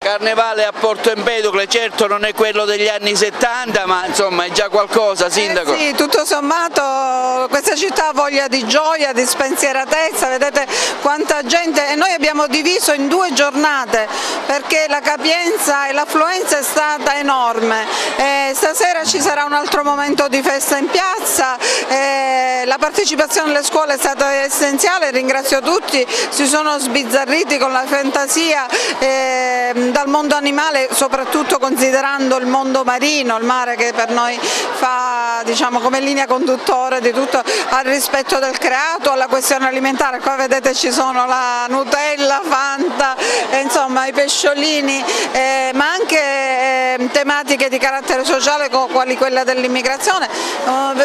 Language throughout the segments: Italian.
Carnevale a Porto Empedocle, certo non è quello degli anni 70, ma insomma è già qualcosa, Sindaco. Sì, tutto sommato questa città ha voglia di gioia, di spensieratezza, vedete quanta gente, e noi abbiamo diviso in 2 giornate perché la capienza e l'affluenza è stata enorme. Stasera ci sarà un altro momento di festa in piazza, la partecipazione alle scuole è stata essenziale, ringrazio tutti, si sono sbizzarriti con la fantasia dal mondo animale, soprattutto considerando il mondo marino, il mare che per noi fa, diciamo, come linea conduttore di tutto, al rispetto del creato, alla questione alimentare. Qua vedete ci sono la Nutella, Fanta, insomma i pesciolini, ma anche tematiche di carattere sociale quali quella dell'immigrazione,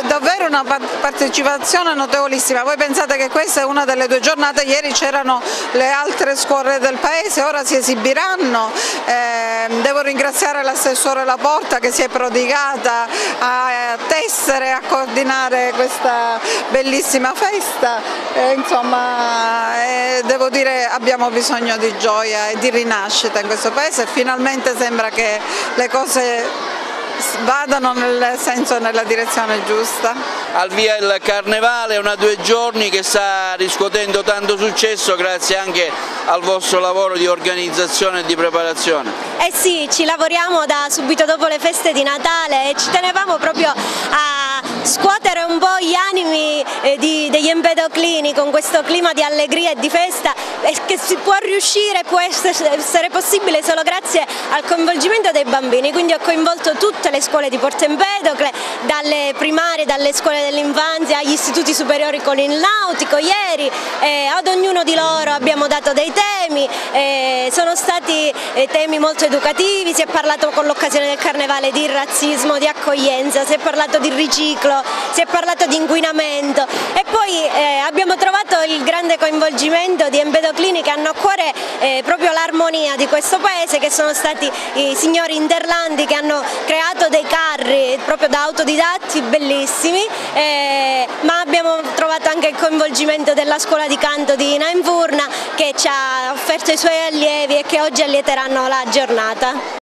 davvero una partecipazione notevolissima. Voi pensate che questa è una delle 2 giornate, ieri c'erano le altre scuole del paese, ora si esibiranno. Devo ringraziare l'assessore Laporta che si è prodigata a tessere, a coordinare questa bellissima festa, insomma devo dire abbiamo bisogno di gioia e di rinascita in questo paese e finalmente sembra che le cose vadano nel senso e nella direzione giusta. Al via il Carnevale, una 2 giorni che sta riscuotendo tanto successo grazie anche al vostro lavoro di organizzazione e di preparazione. Eh sì, ci lavoriamo da subito dopo le feste di Natale e ci tenevamo proprio a scuotere un po' gli animi degli empedoclini con questo clima di allegria e di festa, e che si può riuscire, può essere possibile solo grazie al coinvolgimento dei bambini, quindi ho coinvolto tutte le scuole di Porto Empedocle, dalle primarie, dalle scuole dell'infanzia agli istituti superiori con il nautico. Ieri ad ognuno di loro abbiamo dato dei temi, sono stati temi molto educativi, si è parlato con l'occasione del Carnevale di razzismo, di accoglienza, si è parlato di riciclo, si è parlato di inquinamento e poi abbiamo trovato il grande coinvolgimento di empedoclini che hanno a cuore proprio l'armonia di questo paese, che sono stati i signori interlandi che hanno creato dei carri proprio da autodidatti bellissimi, ma abbiamo trovato anche il coinvolgimento della scuola di canto di Ina Invurna che ci ha offerto i suoi allievi e che oggi allieteranno la giornata.